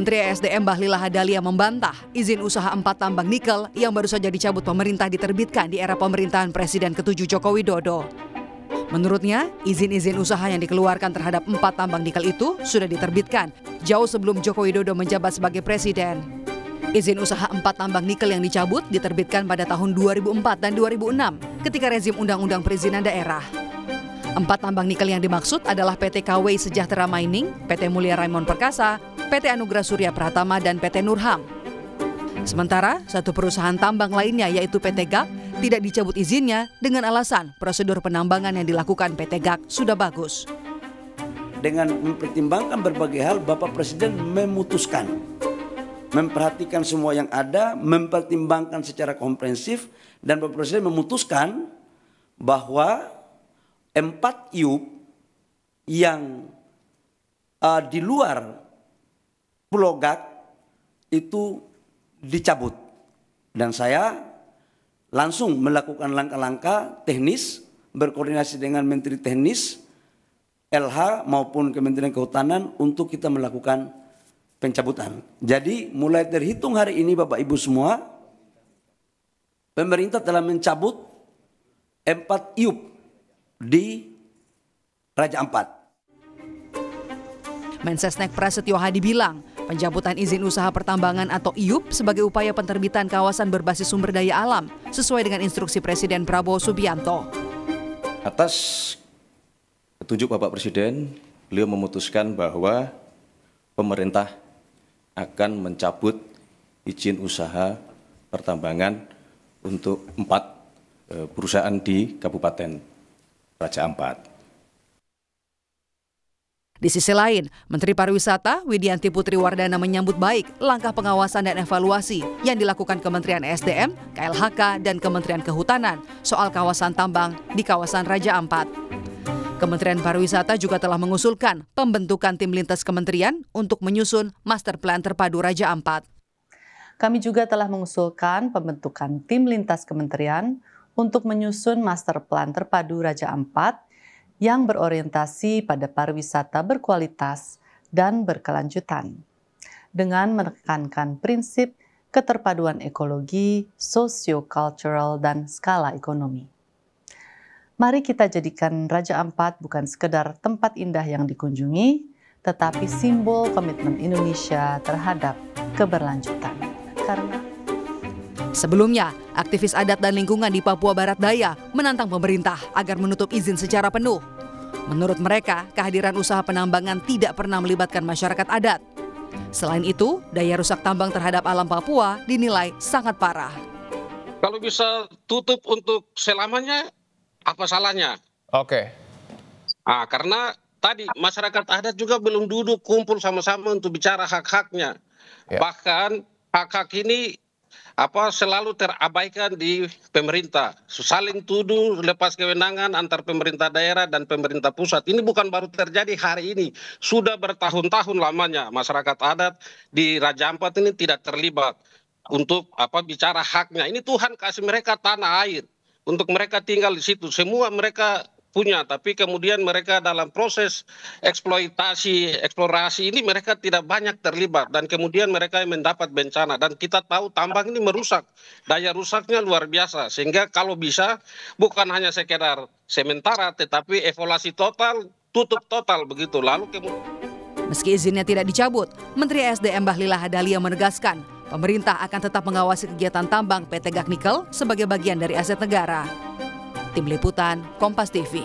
Menteri ESDM Bahlil Lahadalia membantah izin usaha 4 tambang nikel yang baru saja dicabut pemerintah diterbitkan di era pemerintahan Presiden ke-7 Joko Widodo. Menurutnya, izin-izin usaha yang dikeluarkan terhadap 4 tambang nikel itu sudah diterbitkan jauh sebelum Joko Widodo menjabat sebagai presiden. Izin usaha 4 tambang nikel yang dicabut diterbitkan pada tahun 2004 dan 2006 ketika rezim Undang-Undang Perizinan Daerah. 4 tambang nikel yang dimaksud adalah PT KW Sejahtera Mining, PT Mulia Raimon Perkasa, PT Anugrah Surya Pratama, dan PT Nurham. Sementara, satu perusahaan tambang lainnya yaitu PT GAK tidak dicabut izinnya dengan alasan prosedur penambangan yang dilakukan PT GAK sudah bagus. Dengan mempertimbangkan berbagai hal, Bapak Presiden memutuskan, memperhatikan semua yang ada, mempertimbangkan secara komprehensif, dan Bapak Presiden memutuskan bahwa 4 iup yang di luar Pulau GAK itu dicabut. Dan saya langsung melakukan langkah-langkah teknis, berkoordinasi dengan Menteri Teknis, LH maupun Kementerian Kehutanan untuk kita melakukan pencabutan. Jadi mulai terhitung hari ini Bapak Ibu semua, pemerintah telah mencabut 4 iup di Raja Ampat. Mensesnek Prasetyo Hadi bilang, pencabutan izin usaha pertambangan atau IUP sebagai upaya penerbitan kawasan berbasis sumber daya alam sesuai dengan instruksi Presiden Prabowo Subianto. Atas petunjuk Bapak Presiden, beliau memutuskan bahwa pemerintah akan mencabut izin usaha pertambangan untuk 4 perusahaan di Kabupaten Raja Ampat. Di sisi lain, Menteri Pariwisata Widianti Putri Wardana menyambut baik langkah pengawasan dan evaluasi yang dilakukan Kementerian ESDM, KLHK, dan Kementerian Kehutanan soal kawasan tambang di kawasan Raja Ampat. Kementerian Pariwisata juga telah mengusulkan pembentukan tim lintas kementerian untuk menyusun master plan terpadu Raja Ampat. Kami juga telah mengusulkan pembentukan tim lintas kementerian untuk menyusun master plan terpadu Raja Ampat yang berorientasi pada pariwisata berkualitas dan berkelanjutan, dengan menekankan prinsip keterpaduan ekologi, sosio-cultural, dan skala ekonomi. Mari kita jadikan Raja Ampat bukan sekedar tempat indah yang dikunjungi, tetapi simbol komitmen Indonesia terhadap keberlanjutan. Sebelumnya, aktivis adat dan lingkungan di Papua Barat Daya menantang pemerintah agar menutup izin secara penuh. Menurut mereka, kehadiran usaha penambangan tidak pernah melibatkan masyarakat adat. Selain itu, daya rusak tambang terhadap alam Papua dinilai sangat parah. Kalau bisa tutup untuk selamanya, apa salahnya? Oke. Karena tadi masyarakat adat juga belum duduk kumpul sama-sama untuk bicara hak-haknya. Ya. Bahkan hak-hak ini selalu terabaikan di pemerintah, saling tuduh, lepas kewenangan antar pemerintah daerah dan pemerintah pusat. Ini bukan baru terjadi hari ini, sudah bertahun-tahun lamanya masyarakat adat di Raja Ampat ini tidak terlibat untuk bicara haknya. Ini Tuhan kasih mereka tanah air untuk mereka tinggal di situ, semua mereka punya, tapi kemudian mereka dalam proses eksplorasi ini mereka tidak banyak terlibat, dan kemudian mereka mendapat bencana, dan kita tahu tambang ini merusak, daya rusaknya luar biasa, sehingga kalau bisa bukan hanya sekedar sementara tetapi evaluasi total, tutup total begitu. Lalu meski izinnya tidak dicabut, Menteri ESDM Bahlil Lahadalia menegaskan pemerintah akan tetap mengawasi kegiatan tambang PT GAK Nikel sebagai bagian dari aset negara. Tim Liputan, Kompas TV.